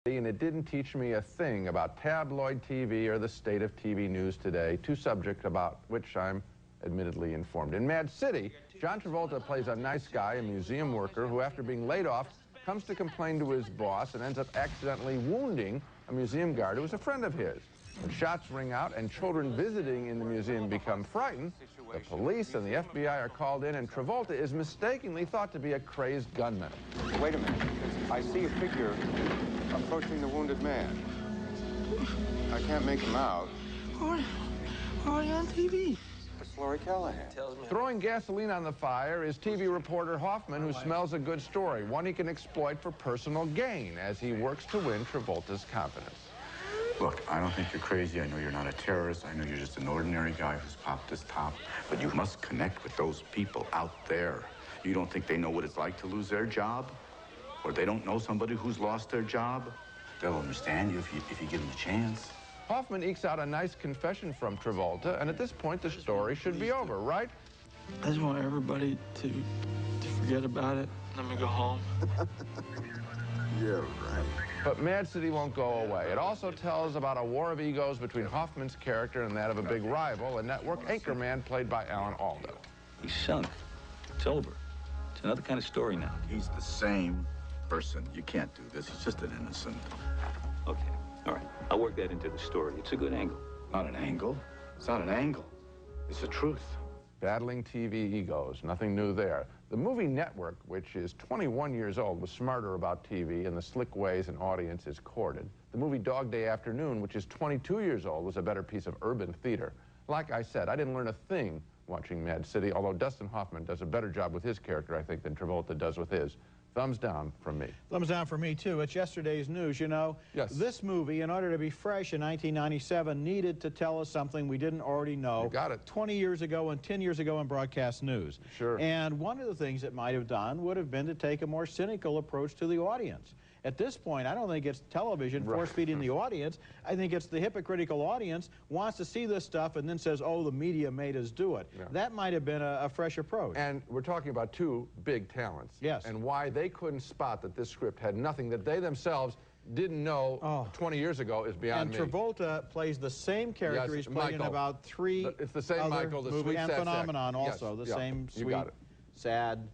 And it didn't teach me a thing about tabloid TV or the state of TV news today, two subjects about which I'm admittedly informed. In Mad City, John Travolta plays a nice guy, a museum worker, who after being laid off comes to complain to his boss and ends up accidentally wounding a museum guard who was a friend of his. When shots ring out and children visiting in the museum become frightened, the police and the FBI are called in, and Travolta is mistakenly thought to be a crazed gunman. Wait a minute. I see a figure approaching the wounded man. I can't make him out. Why are you on TV? It's Laurie Callahan. Throwing gasoline on the fire is TV reporter Hoffman, who smells a good story, one he can exploit for personal gain as he works to win Travolta's confidence. Look, I don't think you're crazy. I know you're not a terrorist. I know you're just an ordinary guy who's popped his top. But you must connect with those people out there. You don't think they know what it's like to lose their job? Or they don't know somebody who's lost their job? They'll understand you if you give them a chance. Hoffman ekes out a nice confession from Travolta, and at this point, the story should be over, right? I just want everybody to forget about it. Let me go home. Yeah, right. But Mad City won't go away. It also tells about a war of egos between Hoffman's character and that of a big rival, a network anchorman played by Alan Alda. He's sunk. It's over. It's another kind of story now. He's the same person. You can't do this. He's just an innocent. Okay, all right. I'll work that into the story. It's a good angle. Not an angle. It's not an angle. It's the truth. Battling TV egos, nothing new there. The movie Network, which is 21 years old, was smarter about TV and the slick ways an audience is courted. The movie Dog Day Afternoon, which is 22 years old, was a better piece of urban theater. Like I said, I didn't learn a thing watching Mad City, although Dustin Hoffman does a better job with his character, I think, than Travolta does with his. Thumbs down from me. Thumbs down for me, too. It's yesterday's news, you know. Yes. This movie, in order to be fresh in 1997, needed to tell us something we didn't already know. You got it. 20 years ago and 10 years ago in broadcast news. Sure. And one of the things it might have done would have been to take a more cynical approach to the audience. At this point, I don't think it's television force-feeding the audience. I think it's the hypocritical audience wants to see this stuff and then says, oh, the media made us do it. Yeah. That might have been a fresh approach. And we're talking about two big talents. Yes. And why they couldn't spot that this script had nothing that they themselves didn't know 20 years ago is beyond me. And Travolta plays the same character he's played in about three It's the same other Michael, the movies, sweet, and sad Phenomenon sack. also. Yes. The same sweet, sad,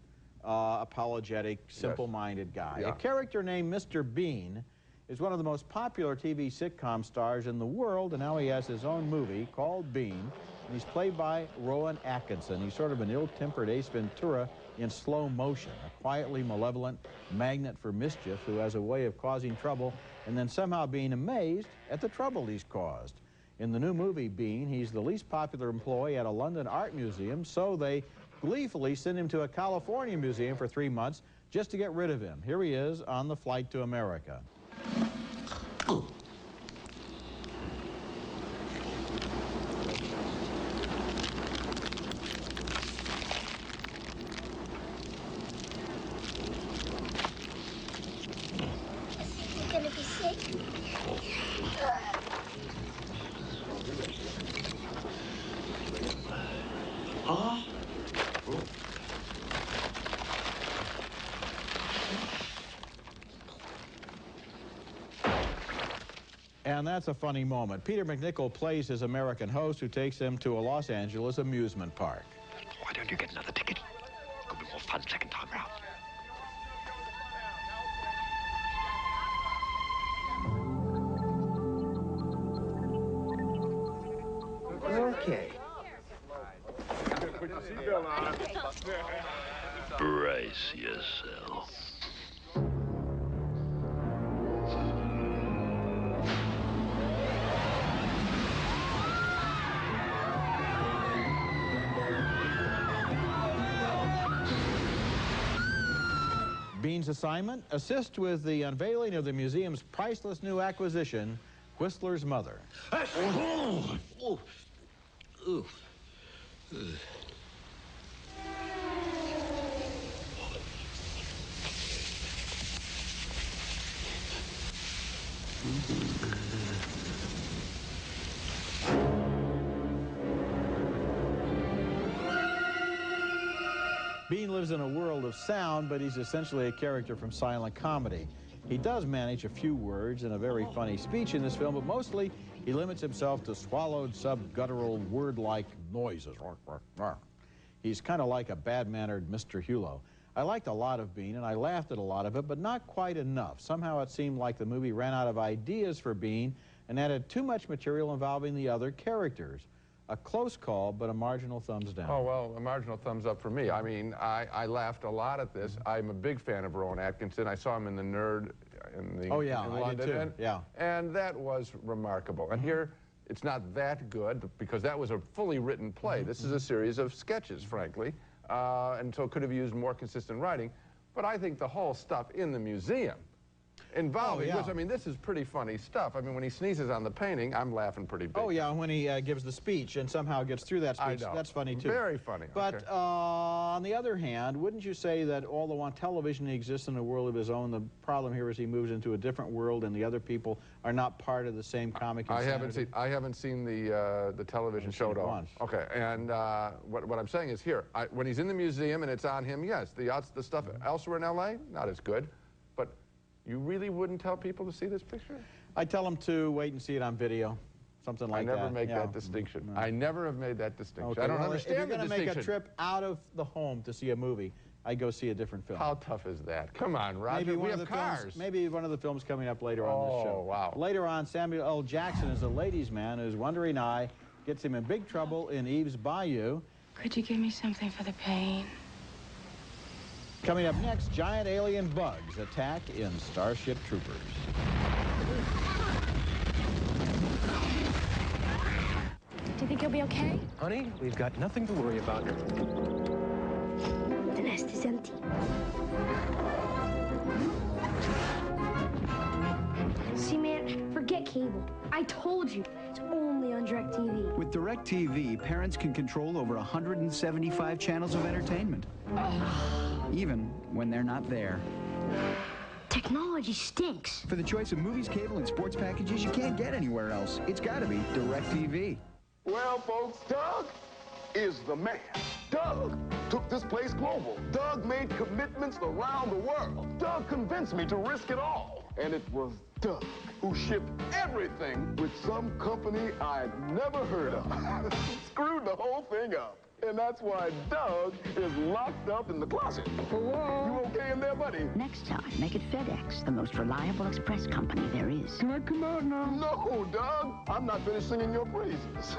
apologetic, simple-minded guy. Yeah. A character named Mr. Bean is one of the most popular TV sitcom stars in the world, and now he has his own movie called Bean, and he's played by Rowan Atkinson. He's sort of an ill-tempered Ace Ventura in slow motion, a quietly malevolent magnet for mischief who has a way of causing trouble and then somehow being amazed at the trouble he's caused. In the new movie Bean, he's the least popular employee at a London art museum, so they gleefully send him to a California museum for 3 months just to get rid of him. Here he is on the flight to America. You're gonna be sick. And that's a funny moment. Peter MacNicol plays his American host who takes him to a Los Angeles amusement park. Why don't you get another ticket? Could be more fun second time round. Okay. Brace yourself. Bean's assignment? Assist with the unveiling of the museum's priceless new acquisition, Whistler's Mother. Bean lives in a world of sound, but he's essentially a character from silent comedy. He does manage a few words and a very funny speech in this film, but mostly he limits himself to swallowed, sub-guttural, word-like noises. He's kind of like a bad-mannered Mr. Hulot. I liked a lot of Bean, and I laughed at a lot of it, but not quite enough. Somehow it seemed like the movie ran out of ideas for Bean and added too much material involving the other characters. A close call, but a marginal thumbs down. Oh, well, a marginal thumbs up for me. I mean, I laughed a lot at this. I'm a big fan of Rowan Atkinson. I saw him in The Nerd in London. Did too. Yeah. And that was remarkable. And here, it's not that good, because that was a fully written play. This is a series of sketches, frankly, and so could have used more consistent writing. But I think the whole stuff in the museum involving, I mean, this is pretty funny stuff. I mean, when he sneezes on the painting, I'm laughing pretty big. Oh, yeah, when he gives the speech and somehow gets through that speech, that's funny, too. Very funny. But okay. On the other hand, wouldn't you say that although on television he exists in a world of his own, the problem here is he moves into a different world and the other people are not part of the same comic insanity? I haven't seen the television show at all. Okay, and what I'm saying is here, when he's in the museum and it's on him, yes, the stuff elsewhere in L.A., not as good. But you really wouldn't tell people to see this picture? I tell them to wait and see it on video, something like that. I never make that distinction. I never have made that distinction. Okay, I don't understand the distinction. If you're going to make a trip out of the home to see a movie, I'd go see a different film. How tough is that? Come on, Roger, we have cars. Maybe one of the films coming up later on this show. Oh, wow. Later on, Samuel L. Jackson is a ladies' man whose wandering eye gets him in big trouble in Eve's Bayou. Could you give me something for the pain? Coming up next, giant alien bugs attack in Starship Troopers. Do you think you'll be okay? Honey, we've got nothing to worry about. The nest is empty. See, man, forget cable. I told you, it's only on DirecTV. With DirecTV, parents can control over 175 channels of entertainment. Even when they're not there. Technology stinks. For the choice of movies, cable, and sports packages you can't get anywhere else, it's got to be DirecTV. Well, folks, Doug is the man. Doug took this place global. Doug made commitments around the world. Doug convinced me to risk it all. And it was Doug who shipped everything with some company I'd never heard of. Screwed the whole thing up. And that's why Doug is locked up in the closet. Whoa. You okay in there, buddy? Next time, make it FedEx, the most reliable express company there is. Can I come out now? No, Doug. I'm not finished singing your praises.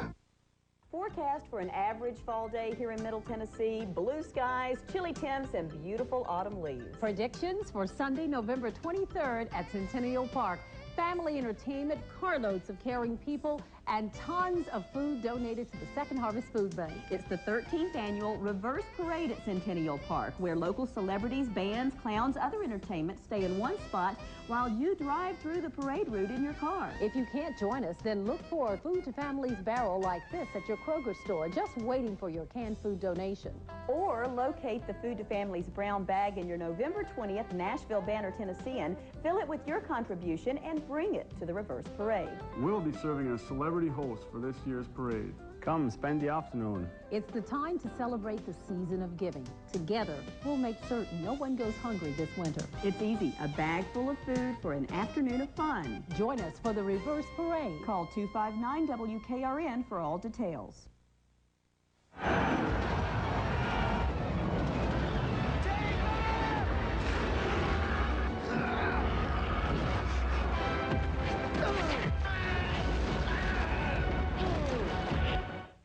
Forecast for an average fall day here in Middle Tennessee. Blue skies, chilly temps, and beautiful autumn leaves. Predictions for Sunday, November 23rd at Centennial Park. Family entertainment, carloads of caring people, and tons of food donated to the Second Harvest Food Bank. It's the 13th annual Reverse Parade at Centennial Park, where local celebrities, bands, clowns, other entertainment stay in one spot while you drive through the parade route in your car. If you can't join us, then look for a Food to Families barrel like this at your Kroger store, just waiting for your canned food donation. Or locate the Food to Families brown bag in your November 20th Nashville Banner Tennessean, fill it with your contribution, and bring it to the Reverse Parade. We'll be serving as celebrity hosts for this year's parade. Come spend the afternoon. It's the time to celebrate the season of giving. Together, we'll make certain no one goes hungry this winter. It's easy, a bag full of food for an afternoon of fun. Join us for the Reverse Parade. Call 259-WKRN for all details.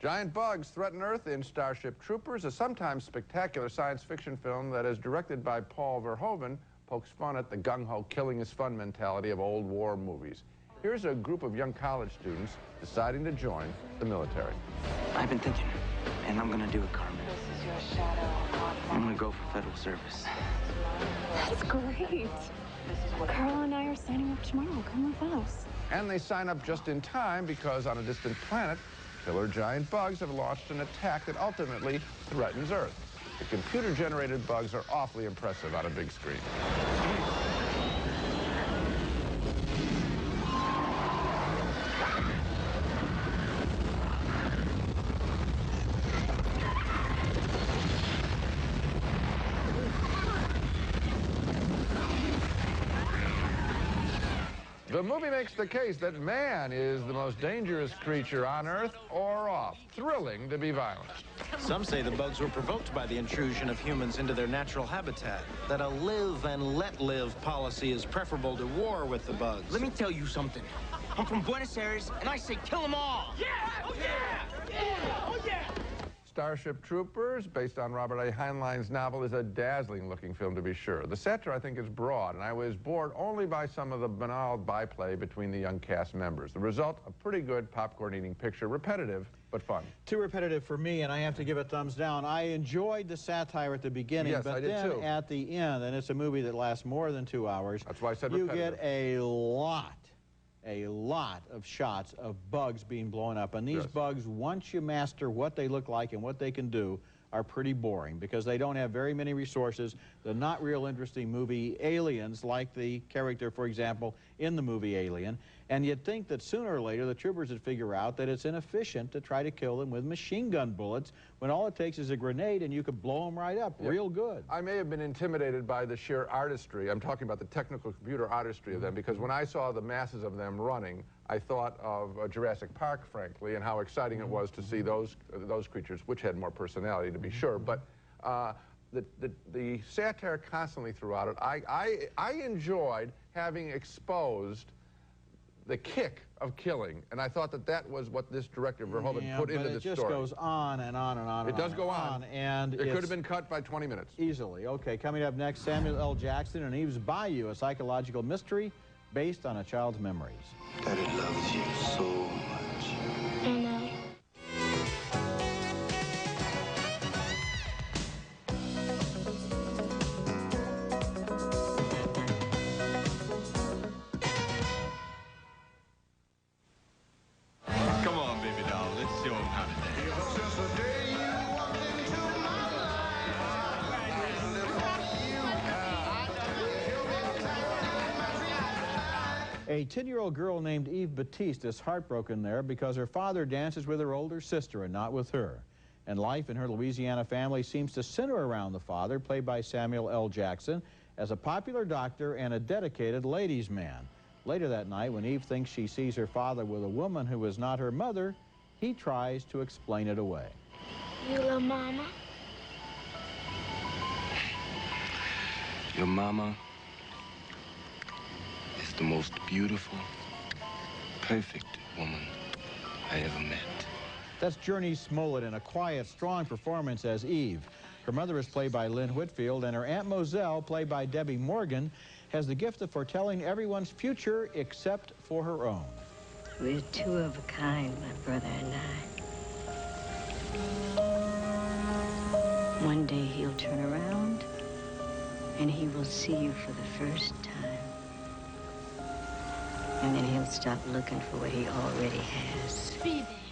Giant bugs threaten Earth in Starship Troopers, a sometimes spectacular science fiction film that is directed by Paul Verhoeven, pokes fun at the gung-ho killing is fun mentality of old war movies. Here's a group of young college students deciding to join the military. I've been thinking, and I'm gonna do it, Carmen. This is your shadow. I'm gonna go for federal service. That's great. Carl and I are signing up tomorrow. Come with us. And they sign up just in time because on a distant planet, killer giant bugs have launched an attack that ultimately threatens Earth. The computer-generated bugs are awfully impressive on a big screen. The movie makes the case that man is the most dangerous creature on Earth or off. Thrilling to be violent. Some say the bugs were provoked by the intrusion of humans into their natural habitat, that a live and let live policy is preferable to war with the bugs. Let me tell you something. I'm from Buenos Aires, and I say kill them all. Yeah! Oh, yeah! Yeah! Oh, yeah! Starship Troopers, based on Robert A. Heinlein's novel, is a dazzling-looking film, to be sure. The satire, I think, is broad, and I was bored only by some of the banal byplay between the young cast members. The result, a pretty good popcorn-eating picture, repetitive, but fun. Too repetitive for me, and I have to give it thumbs down. I enjoyed the satire at the beginning, yes, but I did then too. At the end, and it's a movie that lasts more than 2 hours, that's why I said you repetitive. get a lot of shots of bugs being blown up. And these bugs, once you master what they look like and what they can do, are pretty boring because they don't have very many resources. They're not real interesting movie aliens like the character, for example, in the movie Alien. And you'd think that sooner or later the troopers would figure out that it's inefficient to try to kill them with machine gun bullets when all it takes is a grenade and you could blow them right up real good. I may have been intimidated by the sheer artistry. I'm talking about the technical computer artistry of them, because when I saw the masses of them running, I thought of Jurassic Park, frankly, and how exciting it was to see those creatures, which had more personality, to be sure. But the satire constantly throughout it, I enjoyed having exposed the kick of killing, and I thought that that was what this director Verhoeven put into the story. It just goes on and on and on. It does go on, and it could have been cut by 20 minutes. Easily. Okay, coming up next, Samuel L. Jackson and Eve's Bayou, a psychological mystery based on a child's memories. Daddy loves you so much. I know. Come on, baby doll. Let's show him how to A 10-year-old girl named Eve Batiste is heartbroken there because her father dances with her older sister and not with her. And life in her Louisiana family seems to center around the father, played by Samuel L. Jackson, as a popular doctor and a dedicated ladies' man. Later that night, when Eve thinks she sees her father with a woman who is not her mother, he tries to explain it away. You love Mama? Your mama is the most beautiful, perfect woman I ever met. That's Journey Smollett in a quiet, strong performance as Eve. Her mother is played by Lynn Whitfield, and her Aunt Moselle, played by Debbie Morgan, has the gift of foretelling everyone's future except for her own. We're two of a kind, my brother and I. One day he'll turn around, and he will see you for the first time. And then he'll stop looking for what he already has.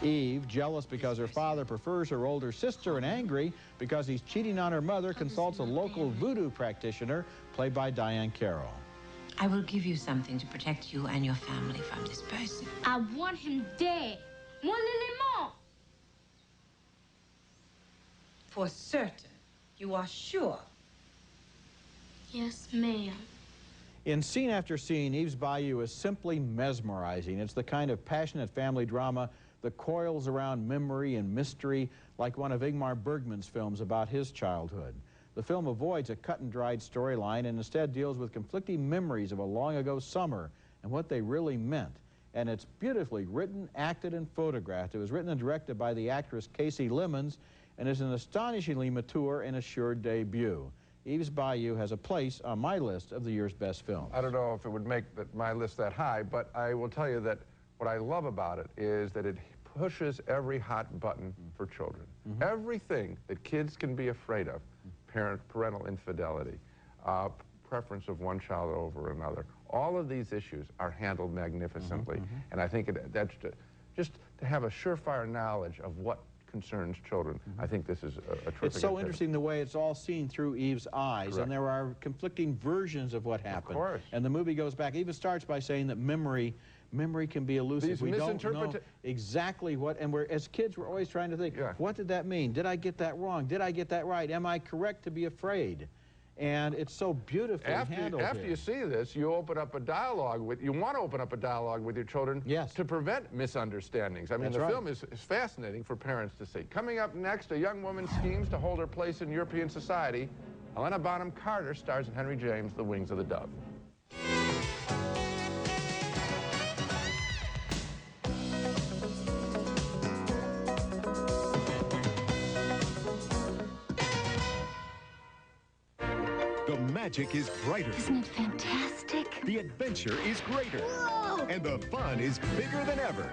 Eve, jealous because her father prefers her older sister and angry because he's cheating on her mother, consults a local voodoo practitioner, played by Diane Carroll. I will give you something to protect you and your family from this person. I want him dead. One anymore. For certain. You are sure? Yes, ma'am. In scene after scene, Eve's Bayou is simply mesmerizing. It's the kind of passionate family drama that coils around memory and mystery like one of Ingmar Bergman's films about his childhood. The film avoids a cut-and-dried storyline and instead deals with conflicting memories of a long-ago summer and what they really meant. And it's beautifully written, acted, and photographed. It was written and directed by the actress Casey Lemons and is an astonishingly mature and assured debut. Eve's Bayou has a place on my list of the year's best films. I don't know if it would make my list that high, but I will tell you that what I love about it is that it pushes every hot button for children. Everything that kids can be afraid of, parental infidelity, preference of one child over another, all of these issues are handled magnificently. And I think that's just to have a surefire knowledge of what concerns children. I think this is a terrific It's so interesting the way it's all seen through Eve's eyes, and there are conflicting versions of what happened. Of course. And the movie goes back, even starts by saying that memory can be elusive. We don't know exactly what, and as kids, we're always trying to think, what did that mean? Did I get that wrong? Did I get that right? Am I correct to be afraid? And it's so beautifully handled After you see this, you open up a dialogue with, you want to open up a dialogue with your children to prevent misunderstandings. I mean, the film is fascinating for parents to see. Coming up next, a young woman schemes to hold her place in European society. Helena Bonham Carter stars in Henry James' The Wings of the Dove. The magic is brighter. Isn't it fantastic? The adventure is greater. Whoa! And the fun is bigger than ever.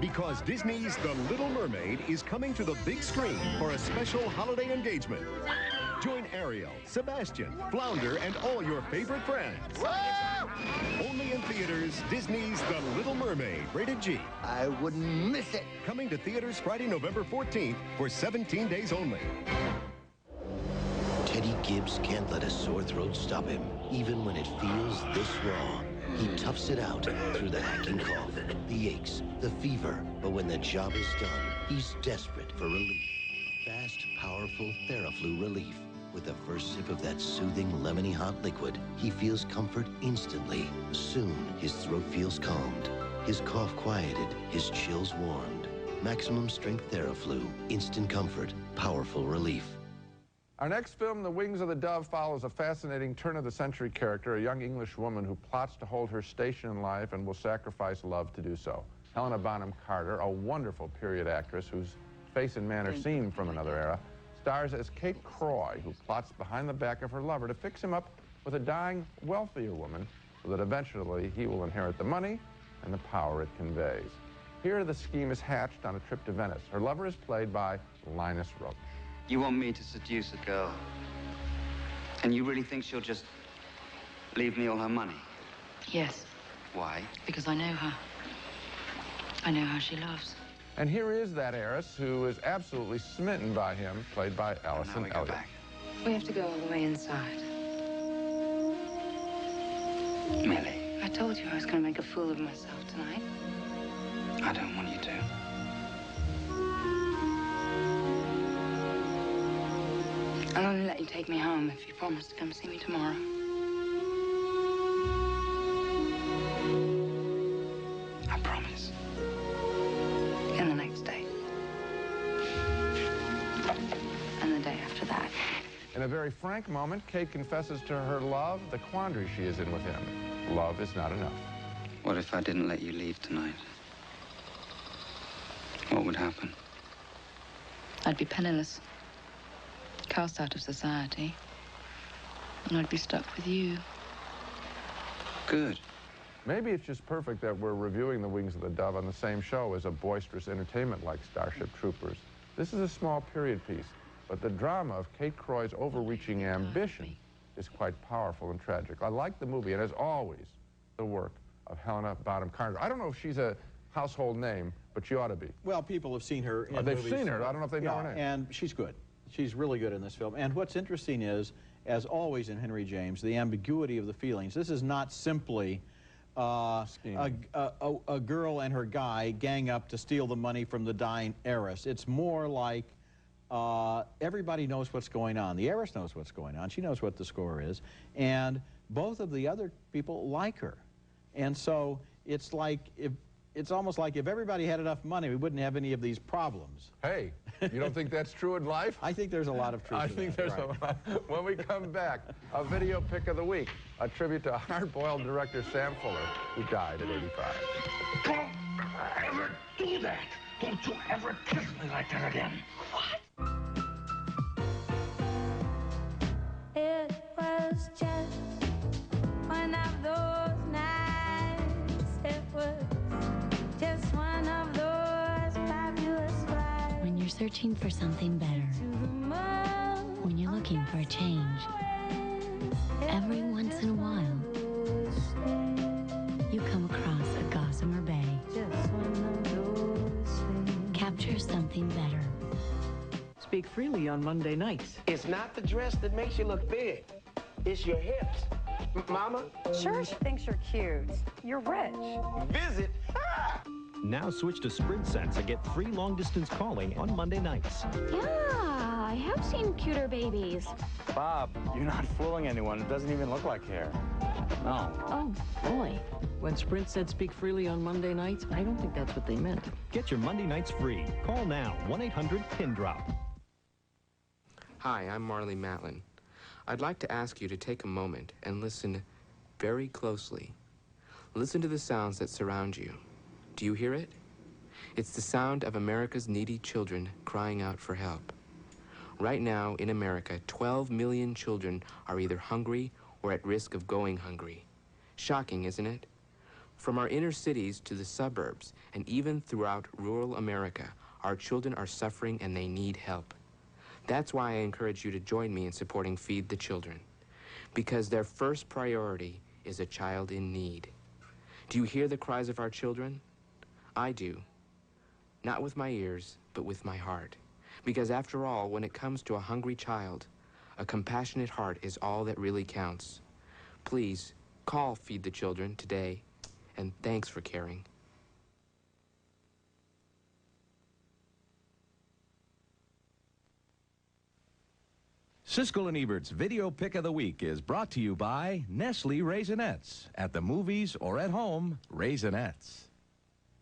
Because Disney's The Little Mermaid is coming to the big screen for a special holiday engagement. Join Ariel, Sebastian, Flounder, and all your favorite friends. Only in theaters, Disney's The Little Mermaid, rated G. I wouldn't miss it. Coming to theaters Friday, November 14th for 17 days only. Teddy Gibbs can't let a sore throat stop him, even when it feels this raw. He toughs it out through the hacking cough, the aches, the fever. But when the job is done, he's desperate for relief. Fast, powerful Theraflu relief. With the first sip of that soothing, lemony hot liquid, he feels comfort instantly. Soon, his throat feels calmed, his cough quieted, his chills warmed. Maximum strength Theraflu. Instant comfort, powerful relief. Our next film, The Wings of the Dove, follows a fascinating turn-of-the-century character, a young English woman who plots to hold her station in life and will sacrifice love to do so. Helena Bonham Carter, a wonderful period actress whose face and manner seem from another era, stars as Kate Croy, who plots behind the back of her lover to fix him up with a dying, wealthier woman so that eventually he will inherit the money and the power it conveys. Here, the scheme is hatched on a trip to Venice. Her lover is played by Linus Roach. You want me to seduce a girl, and you really think she'll just leave me all her money? Yes, Why? because I know her. I know how she loves. And here is that heiress who is absolutely smitten by him, played by Allison Elliott. We have to go all the way inside. Millie, I told you I was going to make a fool of myself tonight. I don't want you to. I'll only let you take me home if you promise to come see me tomorrow. I promise. And the next day. And the day after that. In a very frank moment, Kate confesses to her love the quandary she is in with him. Love is not enough. What if I didn't let you leave tonight? What would happen? I'd be penniless. Cast out of society. And I'd be stuck with you. Good. Maybe it's just perfect that we're reviewing The Wings of the Dove on the same show as a boisterous entertainment like Starship Troopers. This is a small period piece, but the drama of Kate Croy's overreaching ambition is quite powerful and tragic. I like the movie, and as always, the work of Helena Bonham Carter. I don't know if she's a household name, but she ought to be. Well, people have seen her in They've movies. seen her. I don't know if they know her name. And she's good. She's really good in this film. And what's interesting is, as always in Henry James, the ambiguity of the feelings. This is not simply a girl and her guy gang up to steal the money from the dying heiress. It's more like everybody knows what's going on. The heiress knows what's going on. She knows what the score is. And both of the other people like her. And so it's like, it's almost like if everybody had enough money, we wouldn't have any of these problems. Hey, you don't think that's true in life? I think there's a lot of truth I to think that, there's a lot. When we come back, a video pick of the week, a tribute to hard-boiled director Sam Fuller, who died at 85. Don't ever do that. Don't you ever kiss me like that again. What? It was just one of those nights. It was just one of those fabulous flights. When you're searching for something better, when you're looking for a change, every once in a while, you come across a Gossamer Bay. Capture something better. Speak freely on Monday nights. It's not the dress that makes you look big. It's your hips. Mama? Sure, she thinks you're cute. You're rich. Visit. Now switch to Sprint Sense and get free long-distance calling on Monday nights. Yeah, I have seen cuter babies. Bob, you're not fooling anyone. It doesn't even look like hair. No. Oh, boy. When Sprint said speak freely on Monday nights, I don't think that's what they meant. Get your Monday nights free. Call now, 1-800-PIN-DROP. Hi, I'm Marley Matlin. I'd like to ask you to take a moment and listen very closely. Listen to the sounds that surround you. Do you hear it? It's the sound of America's needy children crying out for help. Right now, in America, 12 million children are either hungry or at risk of going hungry. Shocking, isn't it? From our inner cities to the suburbs, and even throughout rural America, our children are suffering and they need help. That's why I encourage you to join me in supporting Feed the Children, because their first priority is a child in need. Do you hear the cries of our children? I do. Not with my ears, but with my heart. Because after all, when it comes to a hungry child, a compassionate heart is all that really counts. Please, call Feed the Children today, and thanks for caring. Siskel and Ebert's Video Pick of the Week is brought to you by Nestle Raisinets. At the movies or at home, Raisinets.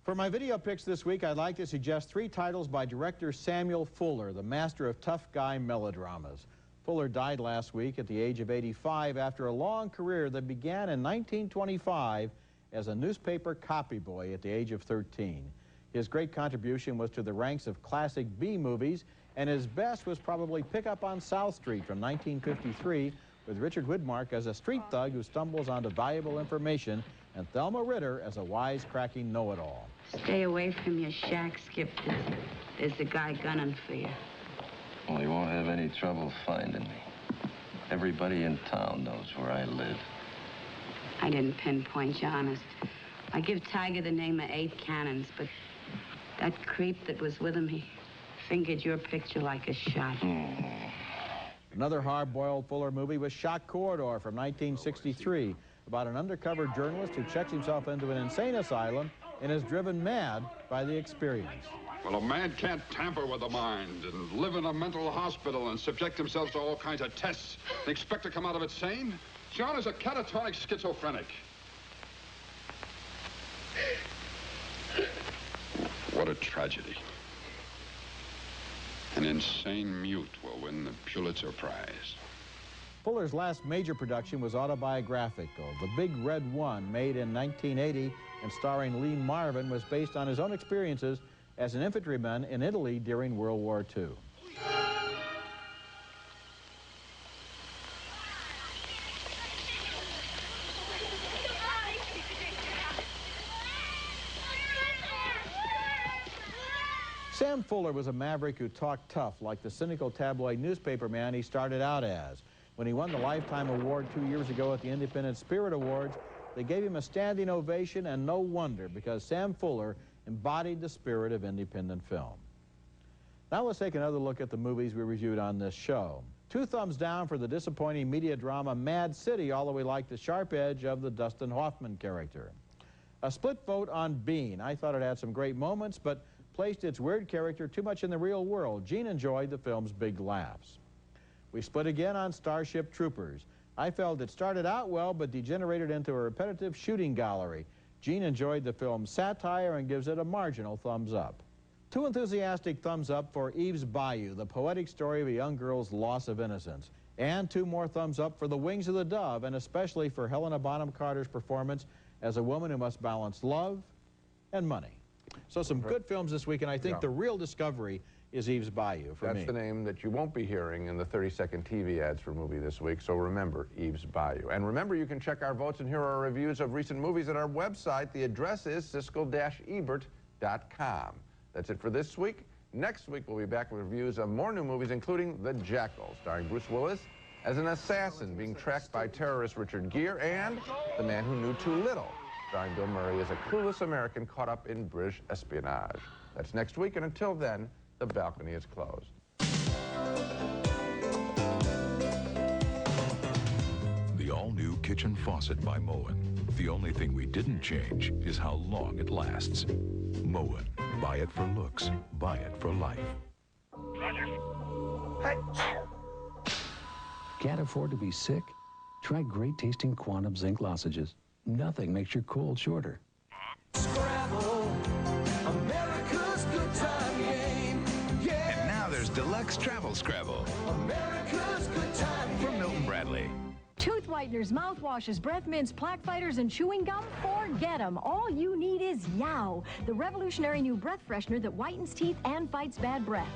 For my video picks this week, I'd like to suggest 3 titles by director Samuel Fuller, the master of tough guy melodramas. Fuller died last week at the age of 85 after a long career that began in 1925 as a newspaper copy boy at the age of 13. His great contribution was to the ranks of classic B movies, and his best was probably Pick Up on South Street from 1953 with Richard Widmark as a street thug who stumbles onto valuable information and Thelma Ritter as a wisecracking know-it-all. Stay away from your shack, Skip. There's a guy gunning for you. Well, he won't have any trouble finding me. Everybody in town knows where I live. I didn't pinpoint you, honest. I give Tiger the name of 8 cannons, but that creep that was with him, he fingered your picture like a shot. Another hard-boiled Fuller movie was Shock Corridor from 1963, about an undercover journalist who checks himself into an insane asylum and is driven mad by the experience. Well, a man can't tamper with the mind and live in a mental hospital and subject himself to all kinds of tests and expect to come out of it sane? John is a catatonic schizophrenic. What a tragedy. An insane mute will win the Pulitzer Prize. Fuller's last major production was autobiographical. The Big Red One, made in 1980 and starring Lee Marvin, was based on his own experiences as an infantryman in Italy during World War II. Sam Fuller was a maverick who talked tough, like the cynical tabloid newspaperman he started out as. When he won the Lifetime Award 2 years ago at the Independent Spirit Awards, they gave him a standing ovation, and no wonder, because Sam Fuller embodied the spirit of independent film. Now let's take another look at the movies we reviewed on this show. 2 thumbs down for the disappointing media drama Mad City, although we liked the sharp edge of the Dustin Hoffman character. A split vote on Bean. I thought it had some great moments, but placed its weird character too much in the real world. Gene enjoyed the film's big laughs. We split again on Starship Troopers. I felt it started out well, but degenerated into a repetitive shooting gallery. Gene enjoyed the film's satire and gives it a marginal thumbs up. 2 enthusiastic thumbs up for Eve's Bayou, the poetic story of a young girl's loss of innocence. And 2 more thumbs up for The Wings of the Dove, and especially for Helena Bonham Carter's performance as a woman who must balance love and money. So some good films this week, and I think the real discovery is Eve's Bayou for me. That's the name that you won't be hearing in the 30-second TV ads for movie this week, so remember, Eve's Bayou. And remember, you can check our votes and hear our reviews of recent movies at our website. The address is Siskel-Ebert.com. That's it for this week. Next week, we'll be back with reviews of more new movies, including The Jackal, starring Bruce Willis as an assassin being tracked by terrorist Richard Gere, and The Man Who Knew Too Little, starring Bill Murray as a clueless American caught up in British espionage. That's next week, and until then, the balcony is closed. The all-new kitchen faucet by Moen. The only thing we didn't change is how long it lasts. Moen. Buy it for looks. Buy it for life. Roger. Can't afford to be sick? Try great-tasting Quantum Zinc lozenges. Nothing makes your cold shorter. Scrabble, America's good time game. Yeah. And now there's Deluxe Travel Scrabble. America's good time game. From Milton Bradley. Tooth whiteners, mouthwashes, breath mints, plaque fighters, and chewing gum? Forget them. All you need is Yow, the revolutionary new breath freshener that whitens teeth and fights bad breath.